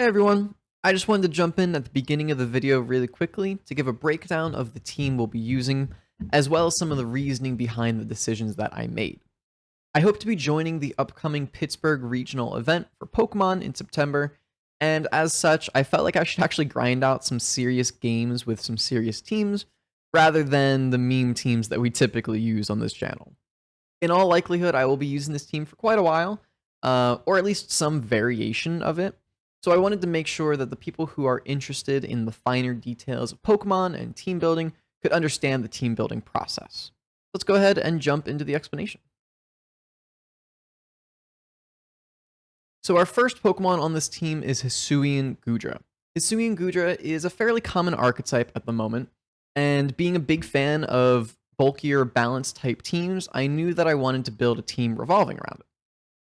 Hey everyone, I just wanted to jump in at the beginning of the video really quickly to give a breakdown of the team we'll be using, as well as some of the reasoning behind the decisions that I made. I hope to be joining the upcoming Pittsburgh regional event for Pokemon in September, and as such, I felt like I should actually grind out some serious games with some serious teams, rather than the meme teams that we typically use on this channel. In all likelihood, I will be using this team for quite a while, or at least some variation of it. So I wanted to make sure that the people who are interested in the finer details of Pokemon and team building could understand the team building process. Let's go ahead and jump into the explanation. So our first Pokemon on this team is Hisuian Goodra. Hisuian Goodra is a fairly common archetype at the moment, and being a big fan of bulkier, balanced type teams, I knew that I wanted to build a team revolving around it.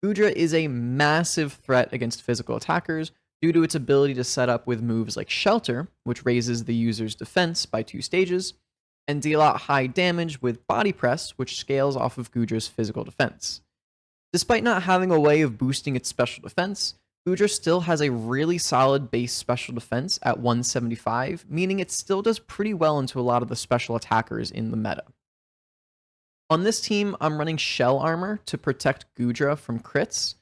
Goodra is a massive threat against physical attackers due to its ability to set up with moves like Shelter, which raises the user's defense by 2 stages, and deal out high damage with Body Press, which scales off of Goodra's physical defense. Despite not having a way of boosting its special defense, Goodra still has a really solid base special defense at 175, meaning it still does pretty well into a lot of the special attackers in the meta. On this team, I'm running Shell Armor to protect Goodra from crits,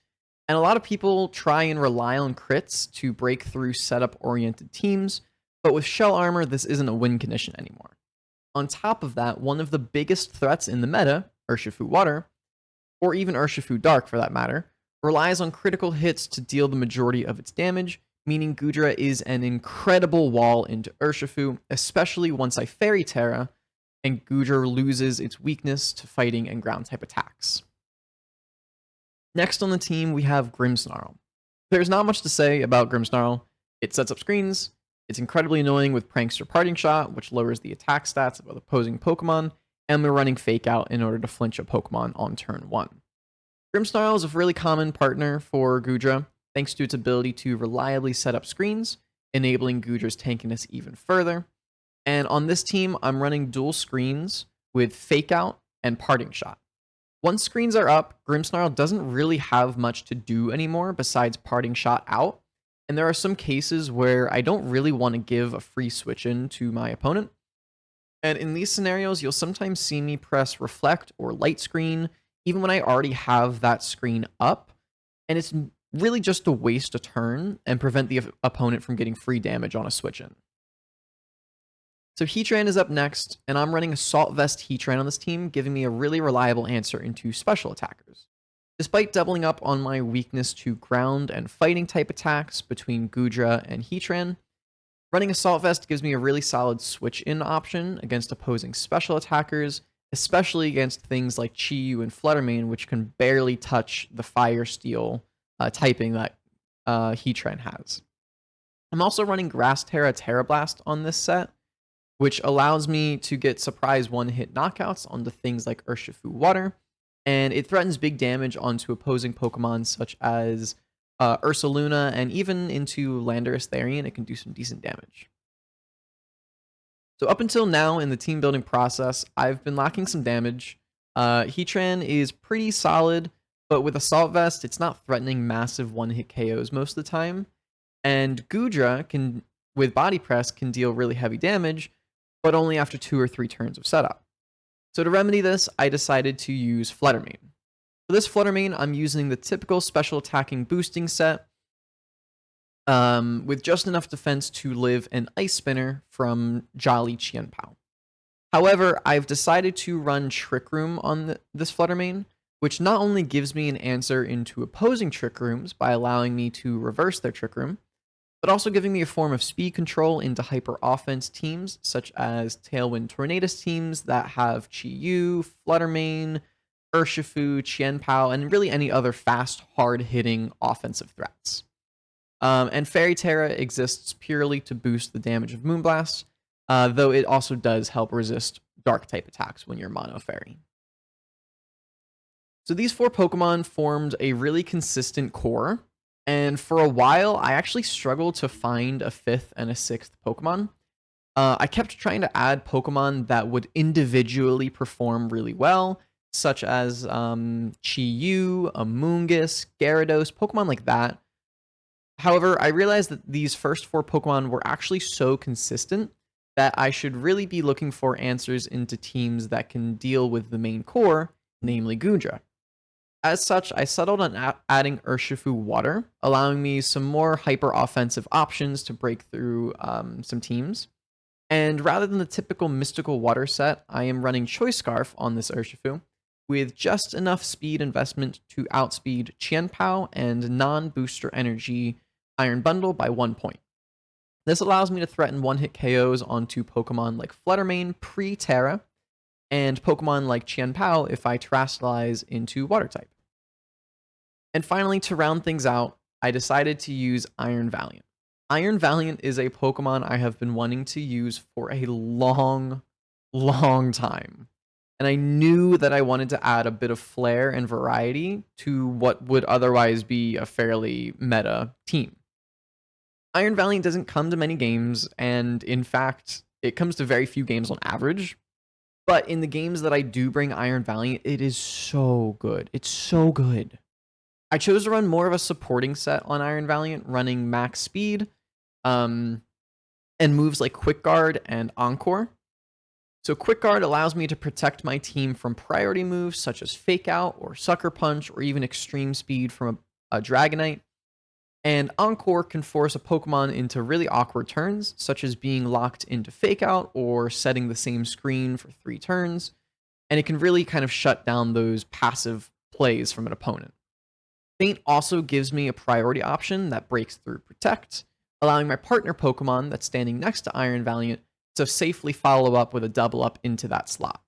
and a lot of people try and rely on crits to break through setup-oriented teams, but with Shell Armor, this isn't a win condition anymore. On top of that, one of the biggest threats in the meta, Urshifu Water, or even Urshifu Dark for that matter, relies on critical hits to deal the majority of its damage, meaning Goodra is an incredible wall into Urshifu, especially once I Fairy Terra, and Goodra loses its weakness to fighting and ground type attacks. Next on the team, we have Grimmsnarl. There's not much to say about Grimmsnarl. It sets up screens, it's incredibly annoying with Prankster Parting Shot, which lowers the attack stats of opposing Pokemon, and we're running Fake Out in order to flinch a Pokemon on turn 1. Grimmsnarl is a really common partner for Goodra, thanks to its ability to reliably set up screens, enabling Goodra's tankiness even further. And on this team, I'm running dual screens with Fake Out and Parting Shot. Once screens are up, Grimmsnarl doesn't really have much to do anymore besides Parting Shot out, and there are some cases where I don't really want to give a free switch in to my opponent. And in these scenarios, you'll sometimes see me press Reflect or Light Screen, even when I already have that screen up, and it's really just to waste a turn and prevent the opponent from getting free damage on a switch in. So Heatran is up next, and I'm running Assault Vest Heatran on this team, giving me a really reliable answer into special attackers. Despite doubling up on my weakness to ground and fighting type attacks between Goodra and Heatran, running Assault Vest gives me a really solid switch-in option against opposing special attackers, especially against things like Chi-Yu and Fluttermane, which can barely touch the Fire Steel typing that Heatran has. I'm also running Grass Terra Terra Blast on this set, which allows me to get surprise one-hit knockouts onto things like Urshifu Water, and it threatens big damage onto opposing Pokemon such as Ursaluna, and even into Landorus Therian, it can do some decent damage. So up until now in the team building process, I've been lacking some damage. Heatran is pretty solid, but with Assault Vest, it's not threatening massive one-hit KOs most of the time, and Goodra can, with Body Press, can deal really heavy damage, but only after 2 or 3 turns of setup. So to remedy this, I decided to use Fluttermane. For this Fluttermane, I'm using the typical special attacking boosting set with just enough defense to live an Ice Spinner from Jolly Qianpao. However, I've decided to run Trick Room on this Fluttermane, which not only gives me an answer into opposing Trick Rooms by allowing me to reverse their Trick Room, but also giving me a form of speed control into hyper offense teams, such as Tailwind Tornadus teams that have Chi-Yu, Fluttermane, Urshifu, Qianpao, and really any other fast, hard-hitting offensive threats. And Fairy Terra exists purely to boost the damage of Moonblast, though it also does help resist Dark-type attacks when you're Mono Fairy. So these 4 Pokemon formed a really consistent core, and for a while, I actually struggled to find a 5th and a 6th Pokemon. I kept trying to add Pokemon that would individually perform really well, such as Chi-Yu, Amoonguss, Gyarados, Pokemon like that. However, I realized that these first 4 Pokemon were actually so consistent that I should really be looking for answers into teams that can deal with the main core, namely Gudra. As such, I settled on adding Urshifu Water, allowing me some more hyper-offensive options to break through some teams. And rather than the typical mystical water set, I am running Choice Scarf on this Urshifu, with just enough speed investment to outspeed Qianpao and non-booster energy Iron Bundle by 1 point. This allows me to threaten one-hit KOs onto Pokemon like Fluttermane pre-Terra, and Pokemon like Qianpao if I Terastallize into Water-type. And finally, to round things out, I decided to use Iron Valiant. Iron Valiant is a Pokemon I have been wanting to use for a long time. And I knew that I wanted to add a bit of flair and variety to what would otherwise be a fairly meta team. Iron Valiant doesn't come to many games, and in fact, it comes to very few games on average. But in the games that I do bring Iron Valiant, it is so good. It's so good. I chose to run more of a supporting set on Iron Valiant, running max speed, and moves like Quick Guard and Encore. So Quick Guard allows me to protect my team from priority moves such as Fake Out or Sucker Punch or even Extreme Speed from a Dragonite. And Encore can force a Pokemon into really awkward turns, such as being locked into Fake Out or setting the same screen for 3 turns. And it can really kind of shut down those passive plays from an opponent. Feint also gives me a priority option that breaks through Protect, allowing my partner Pokemon that's standing next to Iron Valiant to safely follow up with a double up into that slot.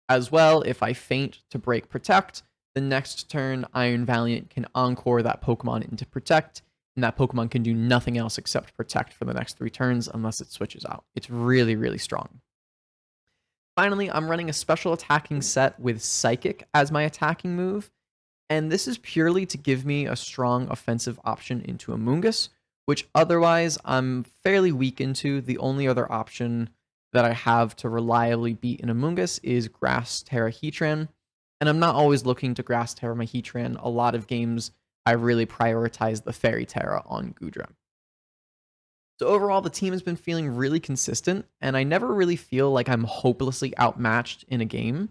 As well, if I Feint to break Protect, the next turn Iron Valiant can Encore that Pokemon into Protect, and that Pokemon can do nothing else except Protect for the next 3 turns unless it switches out. It's really strong. Finally, I'm running a special attacking set with Psychic as my attacking move, and this is purely to give me a strong offensive option into Amoonguss, which otherwise I'm fairly weak into. The only other option that I have to reliably beat an Amoonguss is Grass Terra Heatran, and I'm not always looking to Grass Terra my Heatran. A lot of games I really prioritize the Fairy Terra on Gudra. So overall, the team has been feeling really consistent, and I never really feel like I'm hopelessly outmatched in a game.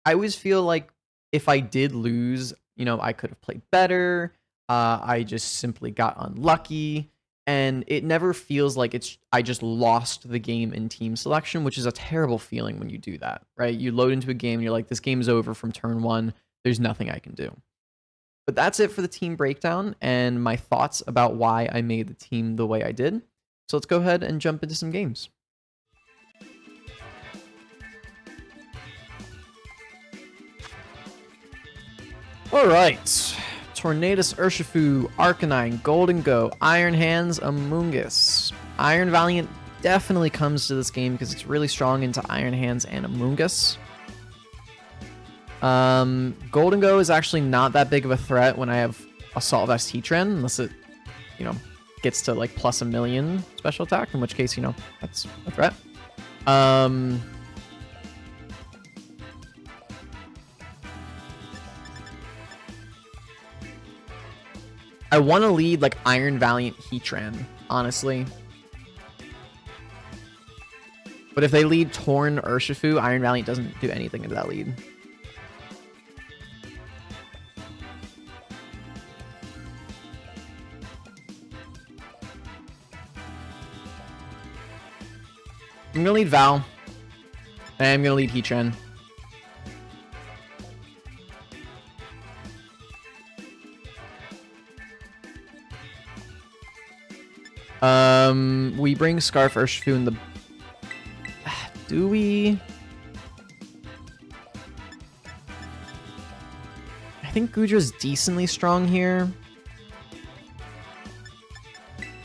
I always feel like if I did lose, I could have played better. I just simply got unlucky, and it never feels like I just lost the game in team selection, which is a terrible feeling when you do that, right? You load into a game, and you're like, this game is over from turn 1. There's nothing I can do. But that's it for the team breakdown and my thoughts about why I made the team the way I did. So let's go ahead and jump into some games. All right. Tornadus, Urshifu, Arcanine, Golden Go, Iron Hands, Amoonguss. Iron Valiant definitely comes to this game because it's really strong into Iron Hands and Amoonguss. Golden Go is actually not that big of a threat when I have Assault Vest Heatran, unless it, gets to like plus 1,000,000 special attack, in which case, that's a threat. I want to lead like Iron Valiant Heatran, honestly. But if they lead Torn Urshifu, Iron Valiant doesn't do anything into that lead. I'm gonna lead Val. And I'm gonna lead Heatran. We bring Scarf Urshifu in the... Do we? I think Gudra's decently strong here.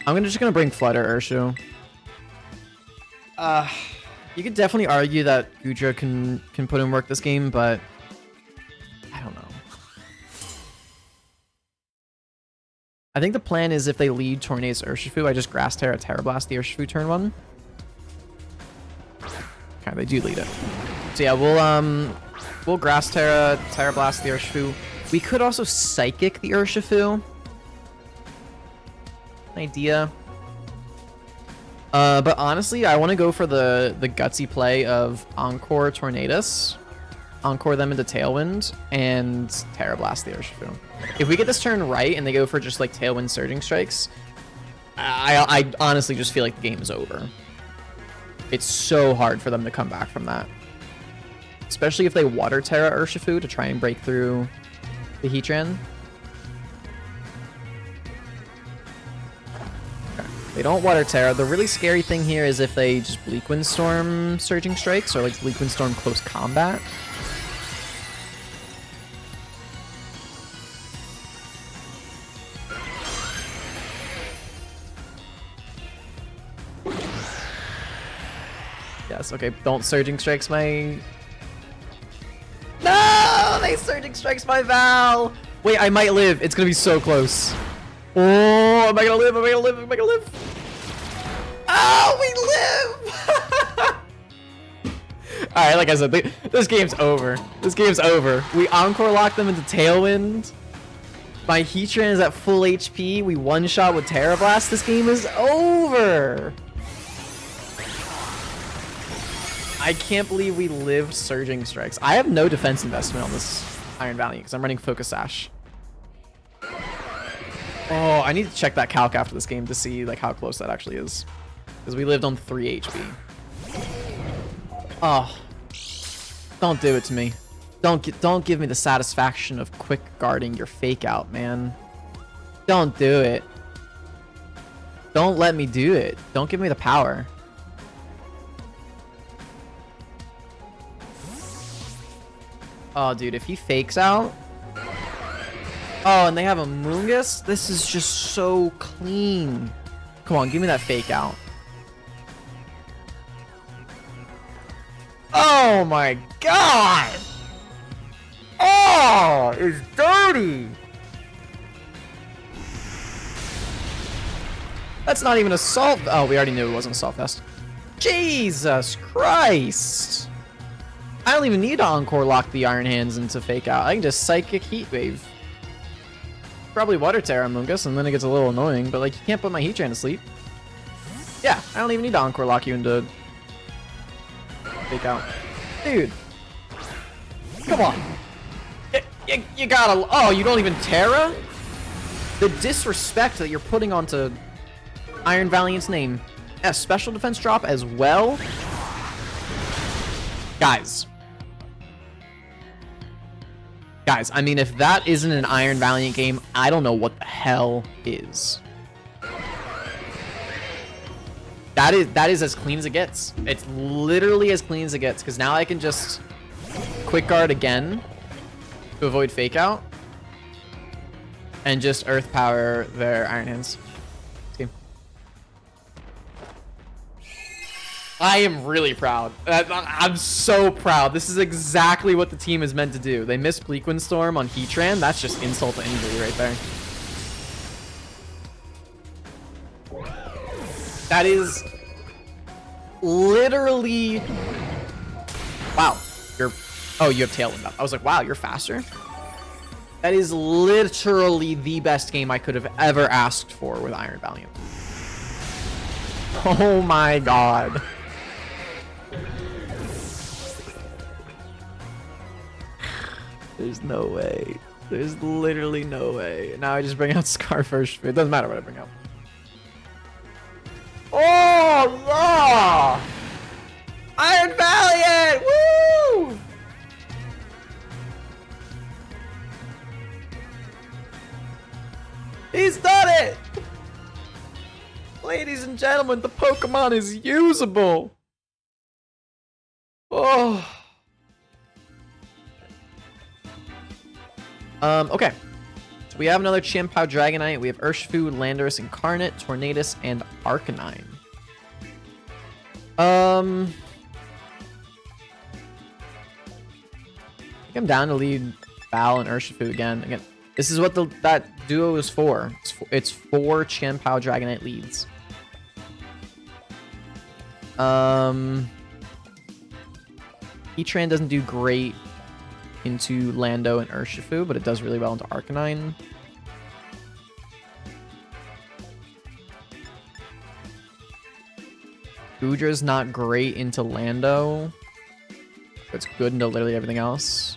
I'm just gonna bring Flutter Urshifu. You could definitely argue that Gudra can put in work this game, but I don't know. I think the plan is if they lead Tornadus Urshifu, I just Grass Terra, Terra Blast the Urshifu turn 1. Okay, they do lead it. So yeah, we'll Grass Terra, Terra Blast the Urshifu. We could also Psychic the Urshifu. idea. But honestly, I want to go for the gutsy play of Encore Tornadus, Encore them into Tailwind, and Terra Blast the Urshifu. If we get this turn right and they go for just like Tailwind Surging Strikes, I honestly just feel like the game is over. It's so hard for them to come back from that. Especially if they Water Terra Urshifu to try and break through the Heatran. They don't Water Terra. The really scary thing here is if they just Bleak Windstorm Surging Strikes or like Bleak Windstorm Close Combat. Yes, okay, don't Surging Strikes my... No! They Surging Strikes my Val! Wait, I might live. It's gonna be so close. Oh, am I gonna live? Am I gonna live? Am I gonna live? Oh, we live! Alright, like I said, this game's over. This game's over. We Encore lock them into Tailwind. My Heatran is at full HP. We one-shot with Terra Blast. This game is over! I can't believe we lived Surging Strikes. I have no defense investment on this Iron Valiant because I'm running Focus Sash. Oh, I need to check that calc after this game to see like how close that actually is. Because we lived on 3 HP. Oh. Don't do it to me. Don't give me the satisfaction of quick guarding your fake out, man. Don't do it. Don't let me do it. Don't give me the power. Oh, dude, if he fakes out... Oh, and they have a Moongus? This is just so clean. Come on, give me that fake out. Oh my god! Oh, it's dirty! That's not even a salt... Oh, we already knew it wasn't a salt fest. Jesus Christ! I don't even need to Encore lock the Iron Hands into fake out. I can just Psychic Heat Wave. Probably Water Terra Mungus, and then it gets a little annoying, but like, you can't put my Heatran to sleep. Yeah, I don't even need to Encore lock you into fake out. Dude. Come on. You gotta... Oh, you don't even Terra? The disrespect that you're putting onto Iron Valiant's name. A special defense drop as well? Guys. Guys, I mean, if that isn't an Iron Valiant game, I don't know what the hell is. That is as clean as it gets. It's literally as clean as it gets, because now I can just quick guard again to avoid fake out and just earth power their Iron Hands. See? I am really proud. I'm so proud. This is exactly what the team is meant to do. They missed Bleak Windstorm on Heatran. That's just insult to injury right there. That is literally... Wow. Oh, you have Tailwind up. I was like, wow, you're faster? That is literally the best game I could have ever asked for with Iron Valiant. Oh my god. There's no way. There's literally no way. Now I just bring out Scar first. It doesn't matter what I bring out. Oh, yeah! Iron Valiant! Woo! He's done it! Ladies and gentlemen, the Pokemon is usable! Oh. Okay. So we have another Chien-Pao Dragonite. We have Urshifu, Landorus Incarnate, Tornadus, and Arcanine. I think I'm down to lead Val and Urshifu again. This is what that duo is for. It's 4 Chien-Pao Dragonite leads. Heatran doesn't do great into Lando and Urshifu, but it does really well into Arcanine. Gudra's not great into Lando. It's good into literally everything else.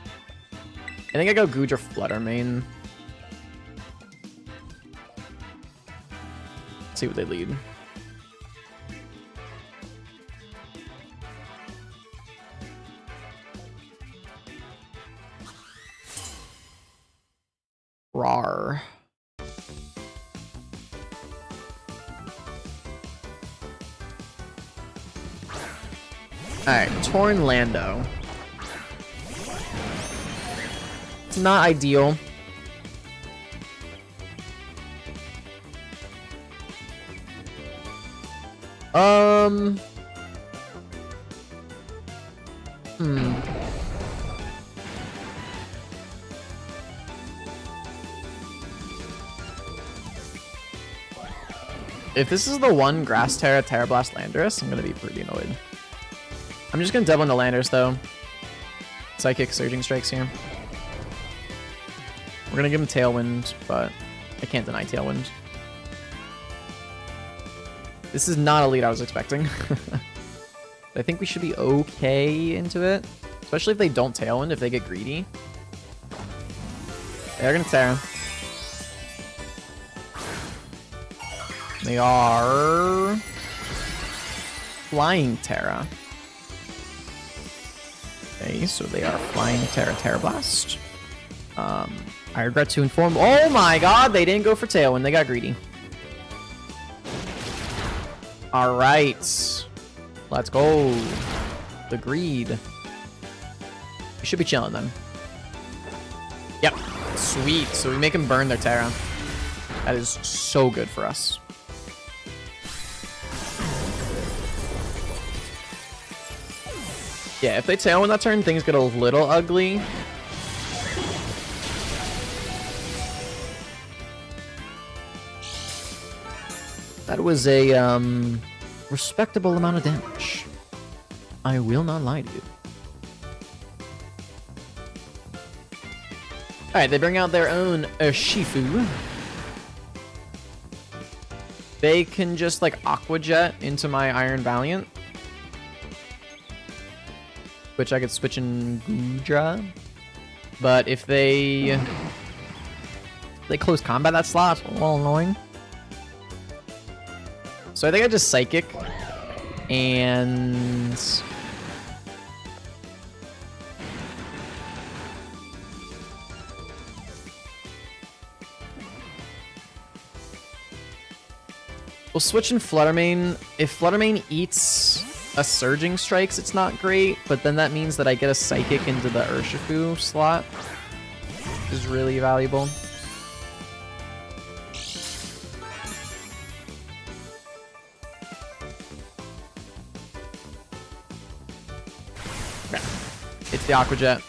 I think I go Gudra Flutter main. Let's see what they lead. Rar. Alright, Torn Lando. It's not ideal. If this is the one Grass Terra, Terra Blast Landorus, I'm gonna be pretty annoyed. I'm just gonna double into Landorus though. Psychic Surging Strikes here. We're gonna give him Tailwind, but I can't deny Tailwind. This is not a lead I was expecting. I think we should be okay into it. Especially if they don't Tailwind, if they get greedy. They're gonna Terra. They are Flying Terra. Okay, so they are Flying Terra, Terra Blast. I regret to inform. Oh my god, they didn't go for Tailwind. They got greedy. All right, let's go. The greed. We should be chilling then. Yep, sweet. So we make them burn their Terra. That is so good for us. Yeah, if they Tailwind that turn, things get a little ugly. That was a respectable amount of damage. I will not lie to you. Alright, they bring out their own Urshifu. They can just like Aqua Jet into my Iron Valiant. Which I could switch in Gudra. But if they close combat that slot, it's a little annoying. So I think I just Psychic and we'll switch in Fluttermane. If Fluttermane eats a Surging Strikes, it's not great, but then that means that I get a Psychic into the Urshifu slot, which is really valuable. Okay. It's the Aqua Jet.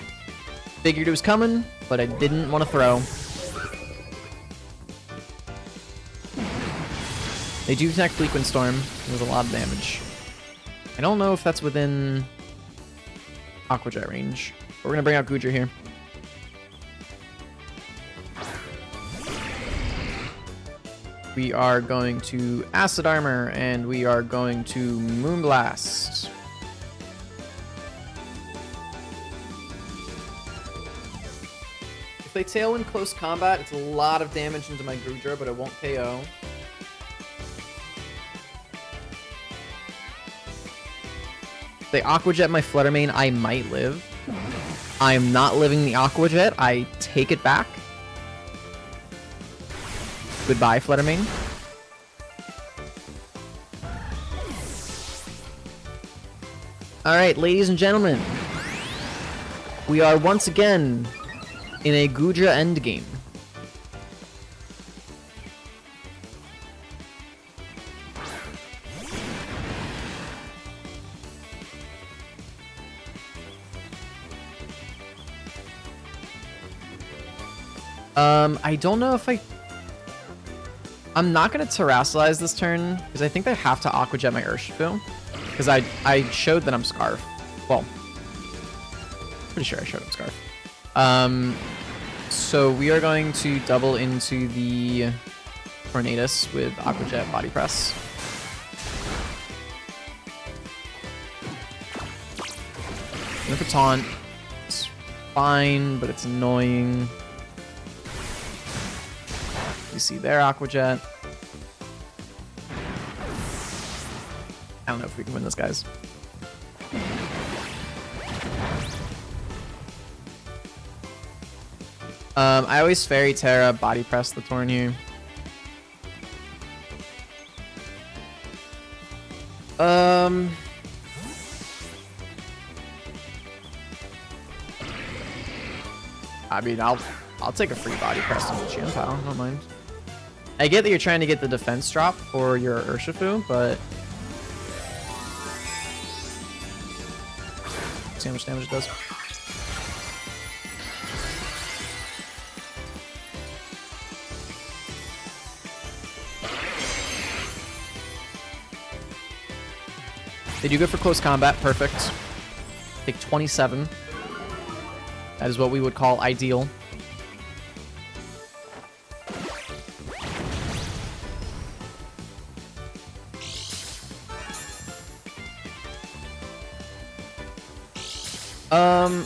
Figured it was coming, but I didn't want to throw. They do connect Fleetwind Storm. It was a lot of damage. I don't know if that's within Aqua Jet range. But we're going to bring out Gudra here. We are going to Acid Armor, and we are going to Moonblast. If they Tailwind close combat, it's a lot of damage into my Gudra, but it won't KO. If they Aqua Jet my Fluttermane, I might live. I am not living the Aqua Jet. I take it back. Goodbye, Fluttermane. Alright, ladies and gentlemen. We are once again in a Gudra endgame. I don't know if I'm not going to Terrasilize this turn, because I think I have to Aqua Jet my Urshifu. Because I showed that I'm Scarf. Well, pretty sure I showed him Scarf. So we are going to double into the Tornadus with Aqua Jet Body Press. taunt. It's fine, but it's annoying. You see their Aqua Jet. I don't know if we can win this, guys. I always Fairy Terra body press the Torn here. I mean, I'll take a free body press on the Chien-Pao. I don't mind. I get that you're trying to get the defense drop for your Urshifu, but see how much damage it does. They do good for close combat. Perfect. Take 27. That is what we would call ideal.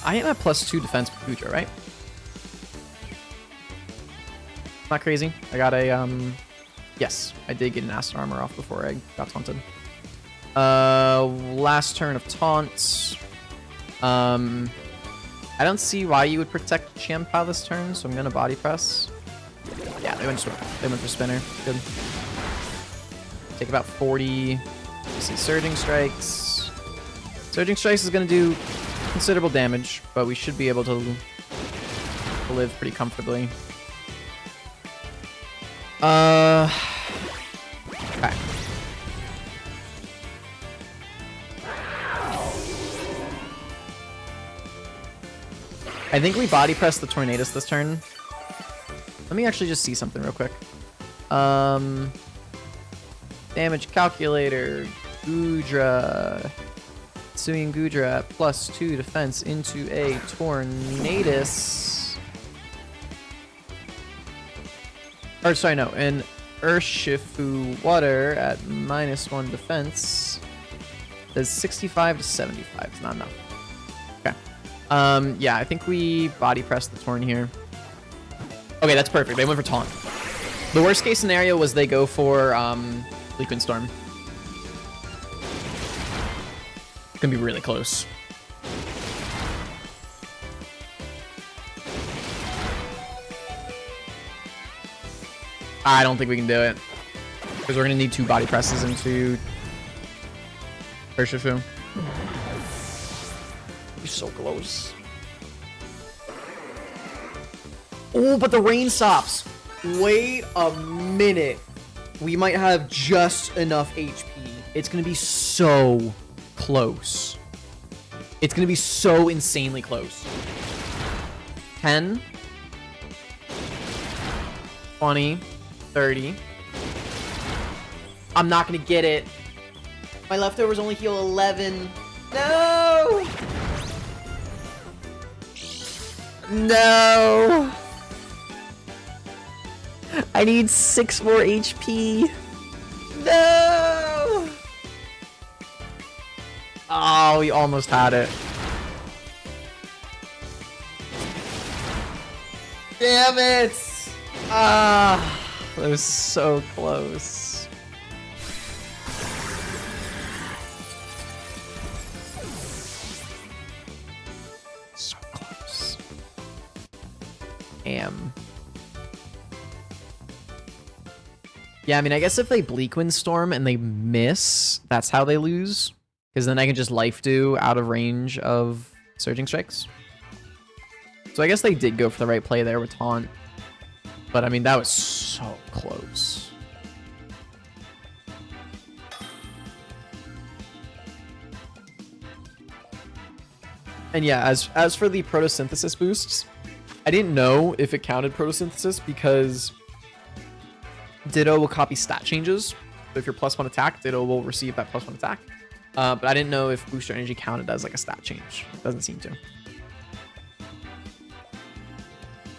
I am at +2 defense with Goodra, right? Not crazy. I got a, yes, I did get an Acid Armor off before I got taunted. Last turn of taunts. I don't see why you would protect Chien-Pao this turn, so I'm gonna body press. Yeah, they went for spinner. Good. Take about 40. You see Surging Strikes. Surging Strikes is gonna do considerable damage, but we should be able to live pretty comfortably. Okay. I think we body press the Tornadus this turn. Let me actually just see something real quick. Damage calculator, Goodra. Hisuian Goodra at +2 defense into a Tornadus. Or sorry, no, an Urshifu Water at -1 defense. Does 65 to 75. It's not enough. Okay. Yeah, I think we body press the Torn here. Okay, that's perfect. They went for taunt. The worst case scenario was they go for Liquid Storm. Gonna be really close. I don't think we can do it because we're gonna need 2 body presses into Urshifu. You're so close. Oh, but the rain stops. Wait a minute. We might have just enough HP. It's gonna be so close. It's gonna be so insanely close. 10, 20, 30. I'm not gonna get it. My leftovers only heal 11. No! No! I need 6 more HP. No! Oh, we almost had it. Damn it! Ah, that was so close. So close. Damn. Yeah, I mean, I guess if they Bleak Wind Storm and they miss, that's how they lose. Because then I can just Life Dew out of range of Surging Strikes. So I guess they did go for the right play there with Taunt. But I mean, that was so close. And yeah, as for the Photosynthesis boosts, I didn't know if it counted Photosynthesis because Ditto will copy stat changes. So if you're +1 attack, Ditto will receive that +1 attack. But I didn't know if Booster Energy counted as like a stat change. It doesn't seem to.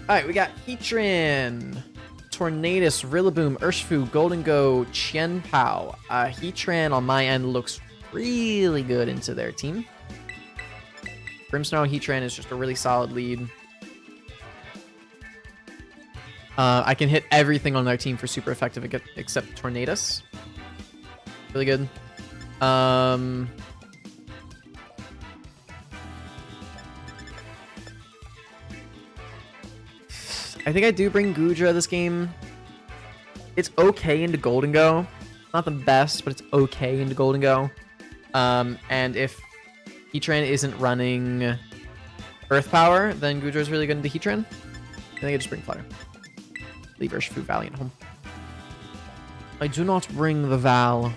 Alright, we got Heatran, Tornadus, Rillaboom, Urshifu, Golden Go, Chien-Pao. Heatran on my end looks really good into their team. Brimstone Heatran is just a really solid lead. I can hit everything on their team for super effective except Tornadus. Really good. I think I do bring Goodra this game. It's okay into Golden Go. Not the best, but it's okay into Golden Go. And if Heatran isn't running Earth Power, then Goodra is really good into Heatran. I think I just bring Flutter. Leave Urshifu Valiant home. I do not bring the Val.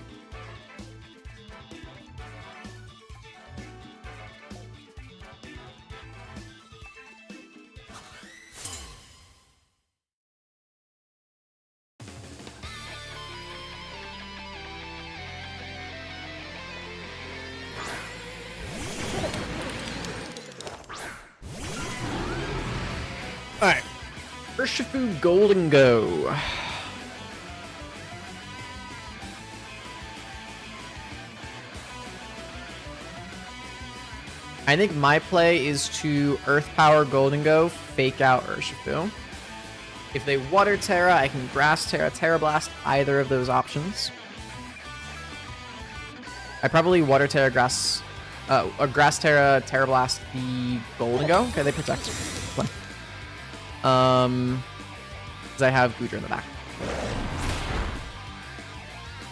Alright. Urshifu Golden Go. I think my play is to Earth Power Golden Go, fake out Urshifu. If they Water Terra, I can Grass Terra, Terra Blast, either of those options. I probably Water Terra, Grass Terra, Terra Blast the Golden Go. Okay, they protect. Play. Because I have Goodra in the back.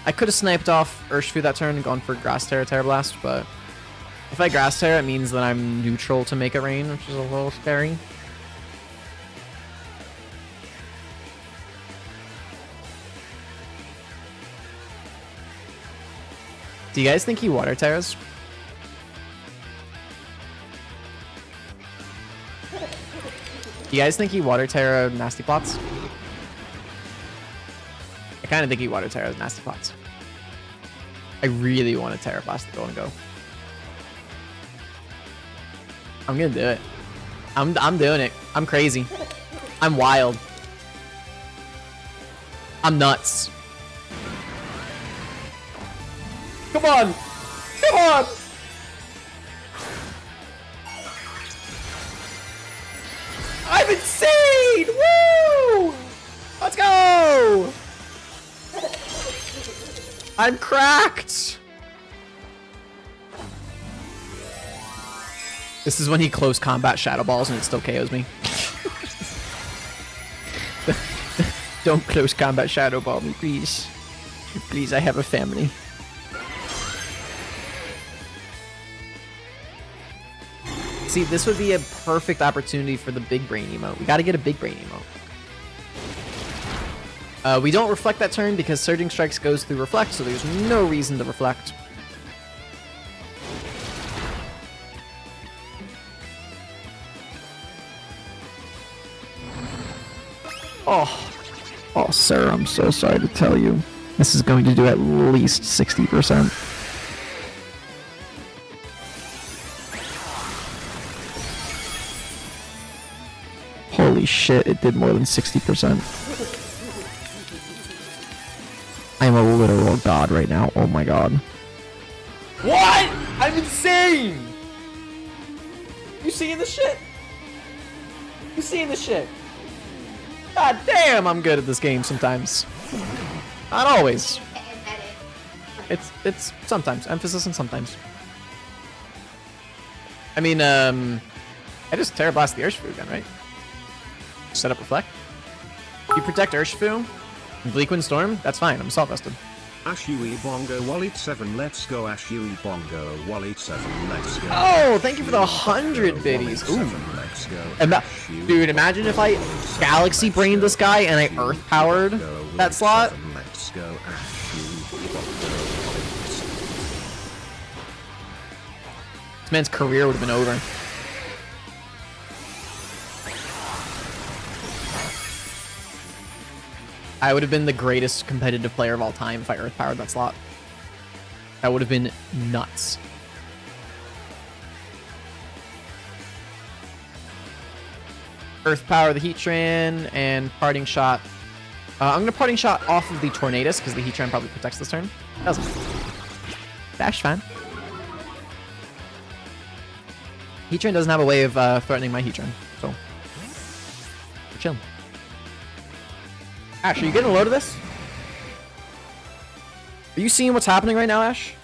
I could have sniped off Urshifu that turn and gone for Grass Terra, Terra Blast, but if I Grass Terra, it means that I'm neutral to make it rain, which is a little scary. Do you guys think he Water Terras? Do you guys think he Water Terra Nasty Plots? I kind of think he Water Terra Nasty Plots. I really want to Terra Blast the Golden Go. I'm gonna do it. I'm doing it. I'm crazy. I'm wild. I'm nuts. Come on! Come on! I'm insane! Woo! Let's go! I'm cracked! This is when he close combat Shadow Balls and it still KOs me. Don't close combat Shadow Ball me, please. Please, I have a family. See, this would be a perfect opportunity for the big brain emote. We gotta get a big brain emote. We don't reflect that turn because Surging Strikes goes through reflect, so there's no reason to reflect. Oh, sir, I'm so sorry to tell you. This is going to do at least 60%. Holy shit, it did more than 60%. I'm a literal god right now. Oh my god. What? I'm insane! You seeing this shit? You seeing this shit? God damn, I'm good at this game sometimes. Not always. It's sometimes. Emphasis on sometimes. I mean, I just Terra Blast the Urshifu again, right? Set up Reflect. You protect Urshifu. Bleakwind Storm, that's fine. I'm Assault Vested. Ashui Bongo Wallet 7, let's go. Ashui Bongo Wallet 7, let's go. Oh, thank you for the 100 biddies. Ooh. Let's go. Dude, imagine if I Galaxy Brained this guy and I Earth Powered that slot. Let's go. This man's career would have been over. I would have been the greatest competitive player of all time if I Earth Powered that slot. That would have been nuts. Earth Power the Heatran and Parting Shot. I'm going to Parting Shot off of the Tornadus because the Heatran probably protects this turn. Doesn't. Dash fine. Heatran doesn't have a way of threatening my Heatran, so we're chilling. Ash, are you getting a load of this? Are you seeing what's happening right now, Ash?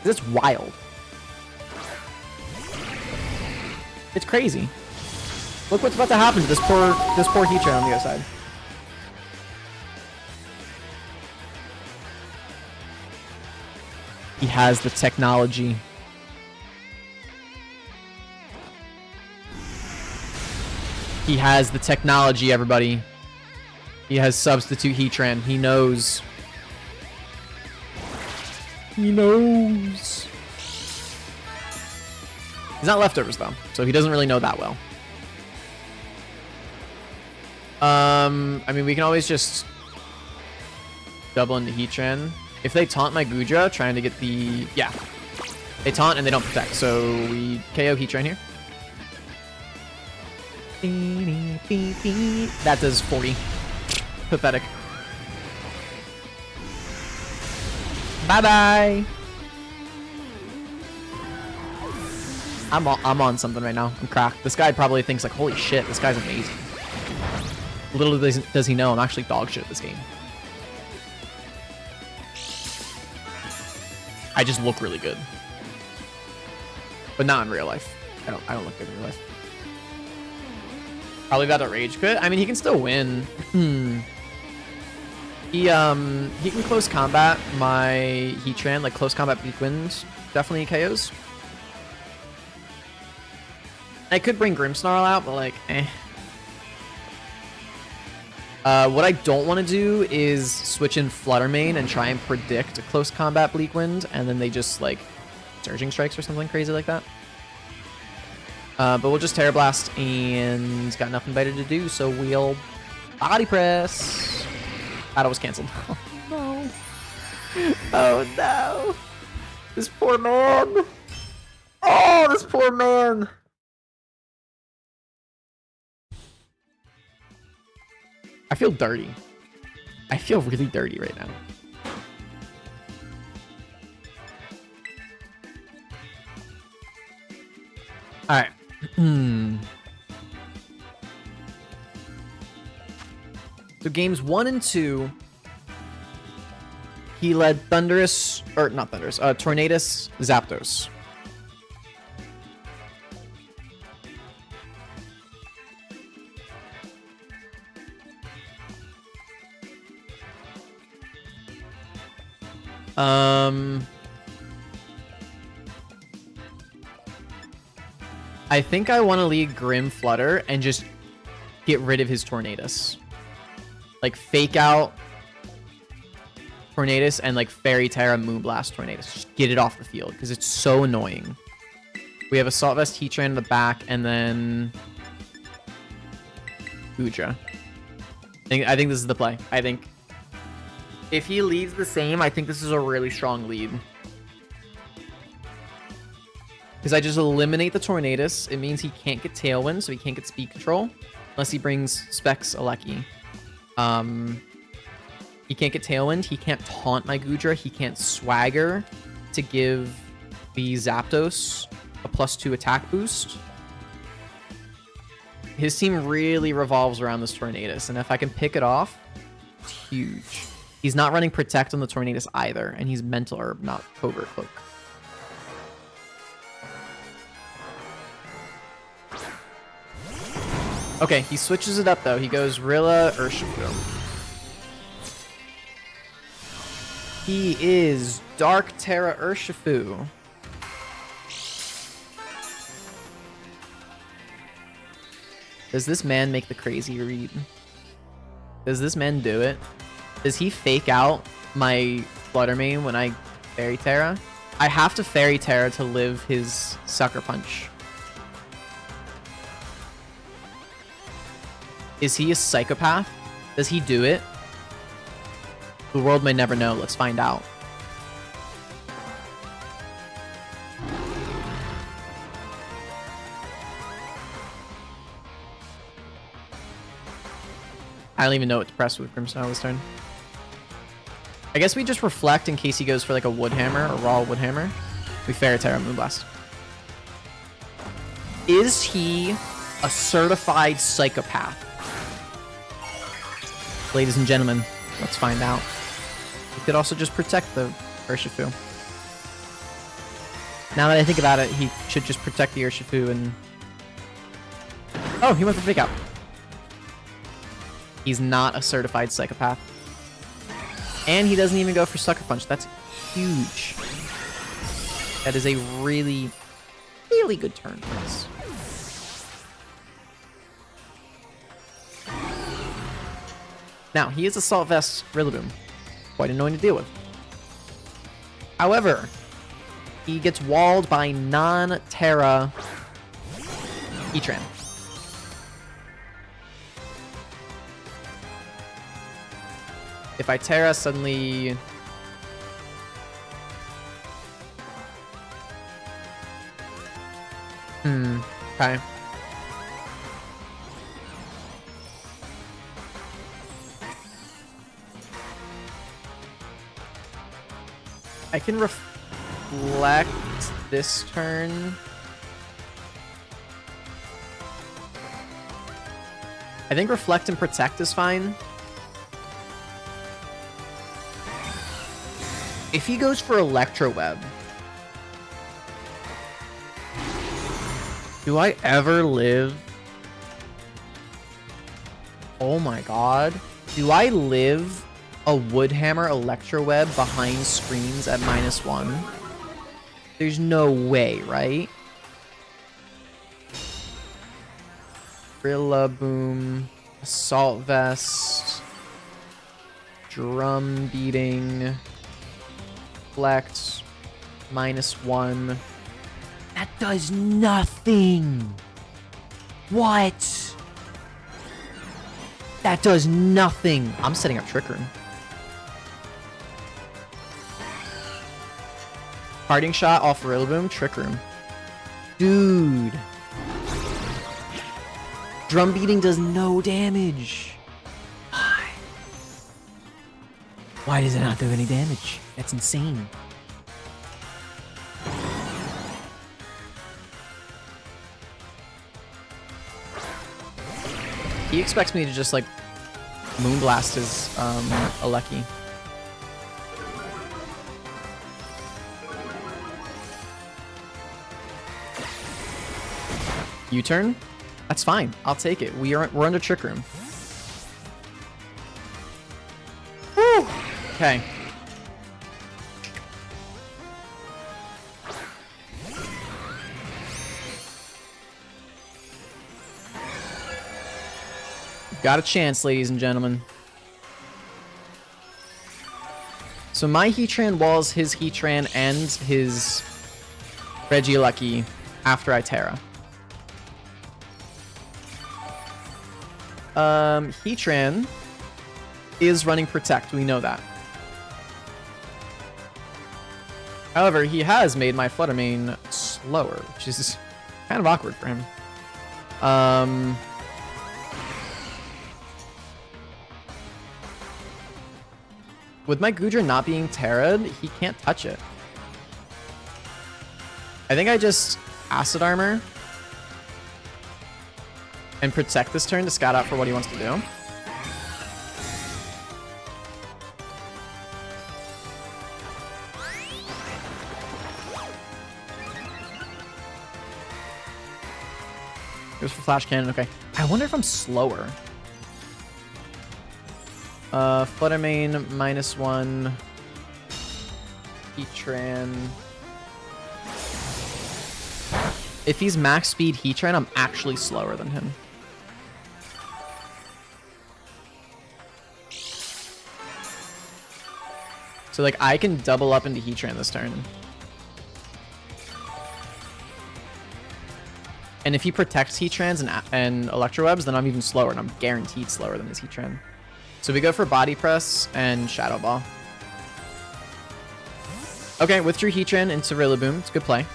It's wild. It's crazy. Look what's about to happen to this poor Heatran on the other side. He has the technology. He has the technology, everybody. He has substitute Heatran. He knows. He knows. He's not leftovers, though, so he doesn't really know that well. I mean, we can always just double into Heatran. If they taunt my Goodra, trying to get the... Yeah. They taunt and they don't protect, so we KO Heatran here. That does 40. Pathetic. Bye-bye! I'm on something right now. I'm cracked. This guy probably thinks like, holy shit, this guy's amazing. Little does he know I'm actually dog shit at this game. I just look really good. But not in real life. I don't look good in real life. Probably got a rage quit. I mean, he can still win. He can close combat my Heatran, like close combat Bleak Wind definitely KOs. I could bring Grimmsnarl out, but like, eh. What I don't want to do is switch in Flutter Mane and try and predict a close combat Bleak Wind, and then they just like Surging Strikes or something crazy like that. But we'll just Terra Blast and got nothing better to do, so we'll Body Press. Battle was canceled. Oh no. Oh no. This poor man. Oh, this poor man. I feel dirty. I feel really dirty right now. All right. So games 1 and 2, he led Thundurus, or not Thundurus, Tornadus, Zapdos. I think I want to lead Grim Flutter and just get rid of his Tornadus. Like fake out Tornadus and like Fairy Terra Moonblast Tornadus. Just get it off the field because it's so annoying. We have Assault Vest Heatran in the back and then Goodra. I think this is the play. I think if he leads the same, I think this is a really strong lead. Because I just eliminate the Tornadus. It means he can't get Tailwind, so he can't get Speed Control. Unless he brings Specs Alecki. He can't get Tailwind. He can't taunt my Goodra. He can't Swagger to give the Zapdos a +2 attack boost. His team really revolves around this Tornadus, and if I can pick it off, it's huge. He's not running Protect on the Tornadus either, and he's Mental Herb, not Covert Cloak. Okay, he switches it up though. He goes Rilla, Urshifu. He is Dark Terra Urshifu. Does this man make the crazy read? Does this man do it? Does he fake out my Flutter Mane when I Fairy Terra? I have to Fairy Terra to live his Sucker Punch. Is he a psychopath? Does he do it? The world may never know. Let's find out. I don't even know what to press with Grimmsnarl this turn. I guess we just reflect in case he goes for like a Wood Hammer or Raw Wood Hammer. We Fairy Terra Moonblast. Is he a certified psychopath? Ladies and gentlemen, let's find out. He could also just protect the Urshifu. Now that I think about it, he should just protect the Urshifu and... Oh, he went for Fake Out. He's not a certified psychopath. And he doesn't even go for Sucker Punch. That's huge. That is a really, really good turn for us. Now, he is Assault Vest Rillaboom. Quite annoying to deal with. However, he gets walled by non-Terra Heatran. If I Terra, suddenly... Okay. I can reflect this turn. I think Reflect and Protect is fine. If he goes for Electro Web, do I ever live? Oh my god. Do I live a Woodhammer Electro Web behind screens at -1? There's no way, right? Rillaboom, Assault Vest, Drum Beating, Reflect, -1. That does nothing. What? That does nothing. I'm setting up Trick Room. Parting Shot off Rillaboom, Trick Room. Dude. Drum Beating does no damage. Why? Why does it not do any damage? That's insane. He expects me to just, like, Moonblast his, Aleki. U-turn? That's fine. I'll take it. We're under Trick Room. Woo! Okay. Got a chance, ladies and gentlemen. So my Heatran walls his Heatran and his Regieleki after I Terra. Heatran is running Protect. We know that. However, he has made my Flutter Mane slower, which is kind of awkward for him. With my Goodra not being Terra'd, he can't touch it. I think I just Acid Armor and Protect this turn to scout out for what he wants to do. Goes for Flash Cannon, okay. I wonder if I'm slower. Flutter Mane, -1. Heatran. If he's max speed Heatran, I'm actually slower than him. So, like, I can double up into Heatran this turn. And if he protects Heatrans and Electro Webs, then I'm even slower, and I'm guaranteed slower than his Heatran. So we go for Body Press and Shadow Ball. Okay, withdrew Heatran into Rillaboom. It's a good play.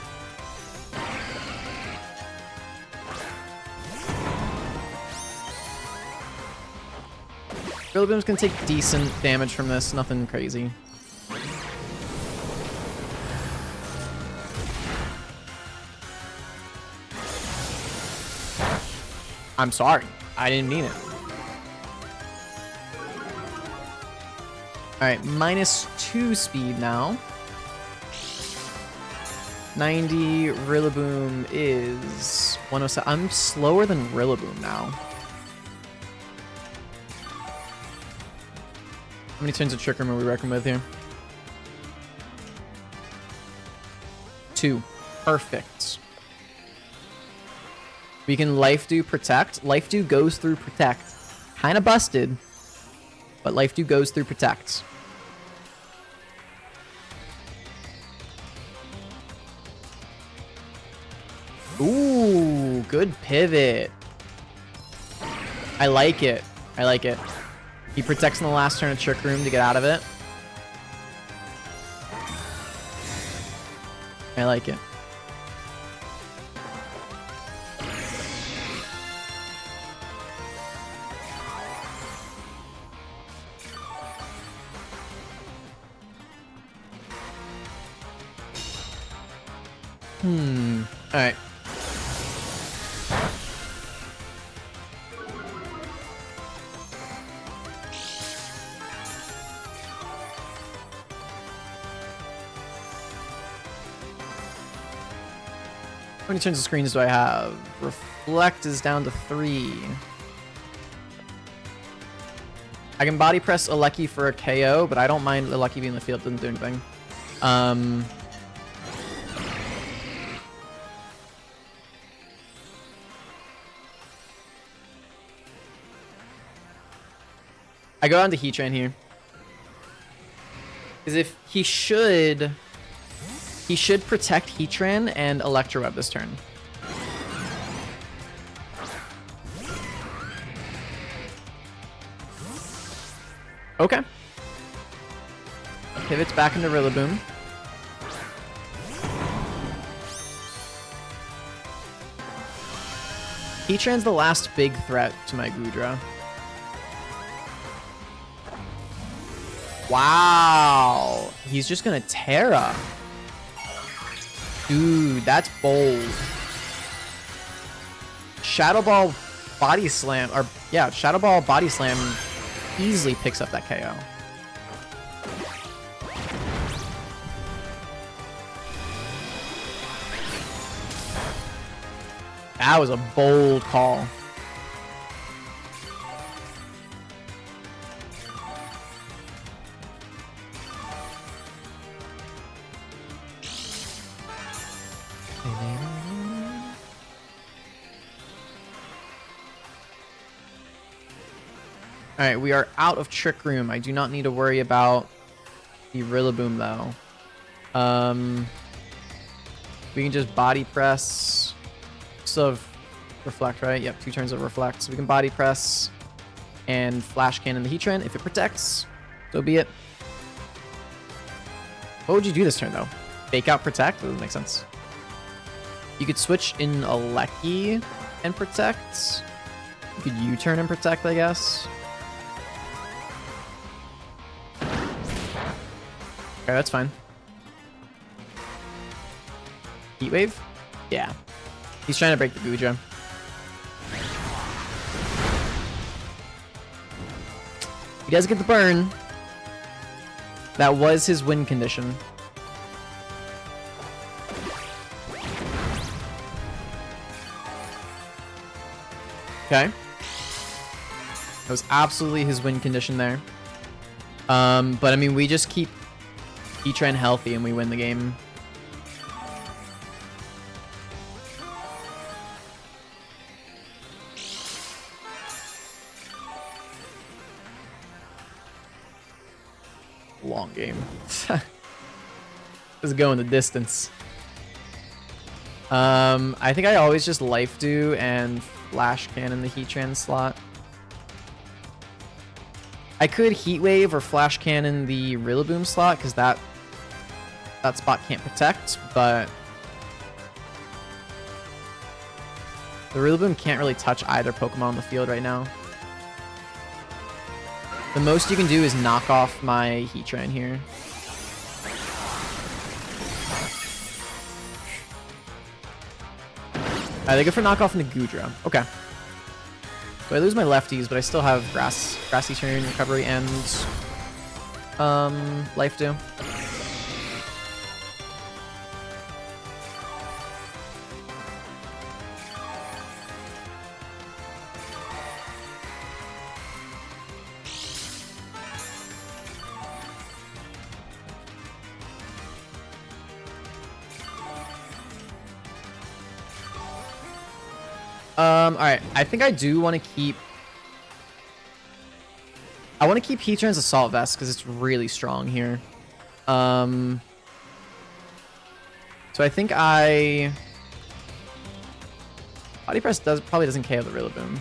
Rillaboom's gonna take decent damage from this, nothing crazy. I'm sorry. I didn't mean it. Alright, -2 speed now. 90, Rillaboom is 107. I'm slower than Rillaboom now. How many turns of Trick Room are we reckoning with here? 2. Perfect. We can Life Dew Protect. Life Dew goes through Protect. Kind of busted, but Life Dew goes through Protect. Ooh, good pivot. I like it. I like it. He protects in the last turn of Trick Room to get out of it. I like it. All right. How many turns of screens do I have? Reflect is down to 3. I can body press a Lucky for a KO, but I don't mind the Lucky being in the field. Doesn't do anything. I go on to Heat Train here. Because if he should protect Heatran and Electro Web this turn. Okay. Pivots back into Rillaboom. Heatran's the last big threat to my Goodra. Wow. He's just gonna Terra. Dude, that's bold. Shadow Ball Body Slam, or yeah, Shadow Ball Body Slam easily picks up that KO. That was a bold call. Alright, we are out of Trick Room. I do not need to worry about the Rillaboom, though. We can just Body Press. Still have Reflect, right? Yep, 2 turns of Reflect. So we can Body Press and Flash Cannon the Heatran. If it protects, so be it. What would you do this turn, though? Fake out Protect? That doesn't make sense. You could switch in a Lecky and Protect. You could U-turn and Protect, I guess. Okay, that's fine. Heat Wave? Yeah. He's trying to break the Goodra. He does get the burn. That was his win condition. Okay. That was absolutely his win condition there. But I mean, we just keep Heatran healthy and we win the game. Long game. Let's go in the distance. I think I always just Life Dew and Flash Cannon the Heatran slot. I could Heat Wave or Flash Cannon the Rillaboom slot because that spot can't protect, but the Rillaboom can't really touch either Pokemon on the field right now. The most you can do is knock off my Heatran here. They go for knockoff into Goodra. Okay. So I lose my lefties, but I still have grassy turn, recovery, and life do. Alright, I think I do want to keep... I want to keep Heatran's Assault Vest, because it's really strong here. So I think I... Body Press probably doesn't KO the Rillaboom.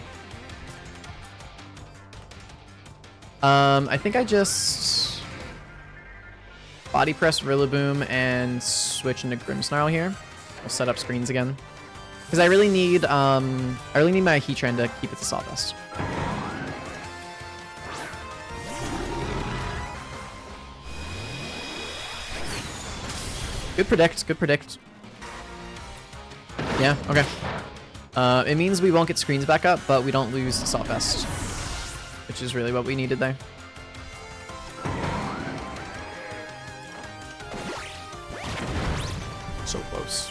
I think I just... Body Press Rillaboom and switch into Grimmsnarl here. I'll set up screens again. Because I really need my Heatran to keep its Assault Vest. Good predict, good predict. Yeah, okay. It means we won't get screens back up, but we don't lose Assault Vest, which is really what we needed there. So close.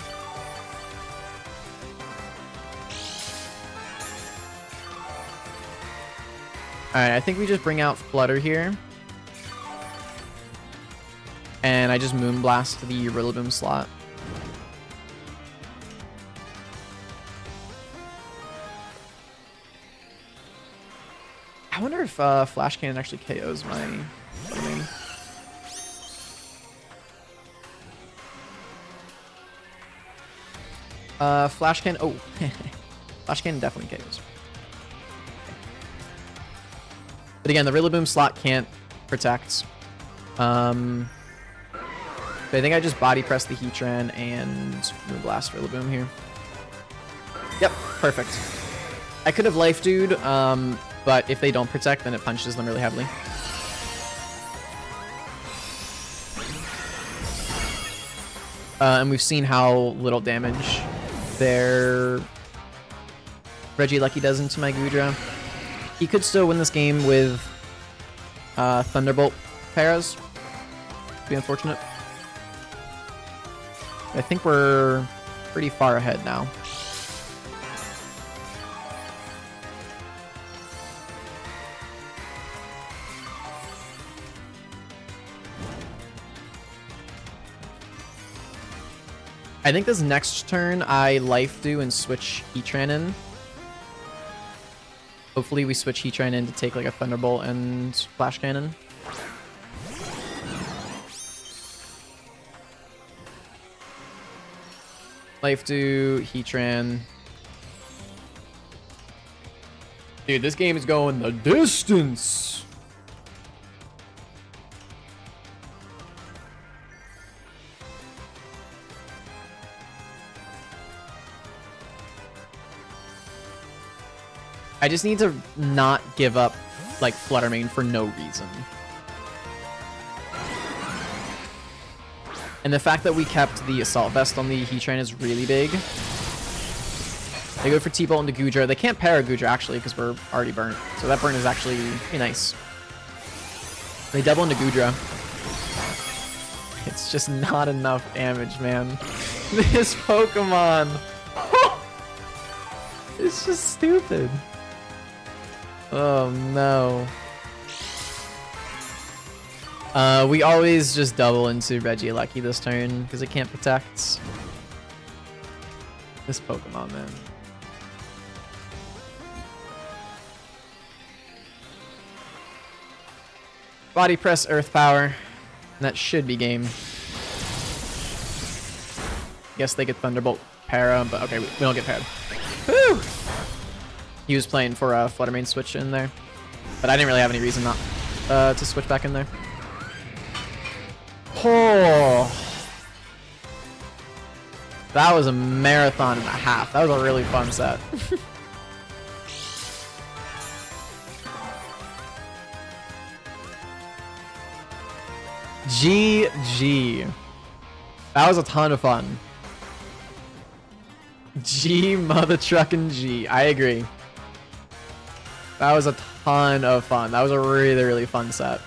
Alright, I think we just bring out Flutter here. And I just Moonblast the Rillaboom slot. I wonder if Flash Cannon actually KOs my main. Flash Cannon. Oh, Flash Cannon definitely KOs. But again, the Rillaboom slot can't protect. But I think I just body press the Heatran and Moonblast Rillaboom here. Yep, perfect. I could have Life Dude, but if they don't protect, then it punches them really heavily. And we've seen how little damage their Regieleki does into my Goodra. He could still win this game with Thunderbolt Paras. Be unfortunate. I think we're pretty far ahead now. I think this next turn I Life Do and switch Heatran in. Hopefully we switch Heatran in to take like a Thunderbolt and Flash Cannon. Life Do, Heatran. Dude, this game is going the distance. I just need to not give up, like, Flutter Mane for no reason. And the fact that we kept the Assault Vest on the Heatran is really big. They go for T-Bolt into Goodra. They can't pair a Goodra, actually, because we're already burnt. So that burn is actually pretty nice. They double into Goodra. It's just not enough damage, man. This Pokemon. It's just stupid. Oh no. We always just double into Regieleki this turn because it can't protect. This Pokemon, man. Body Press Earth Power. And that should be game. Guess they get Thunderbolt Para, but okay, we don't get paired. Woo! He was playing for a Flutter Mane switch in there. But I didn't really have any reason not to switch back in there. Oh! That was a marathon and a half. That was a really fun set. GG. That was a ton of fun. G mother truckin' G. I agree. That was a ton of fun. That was a really, really fun set.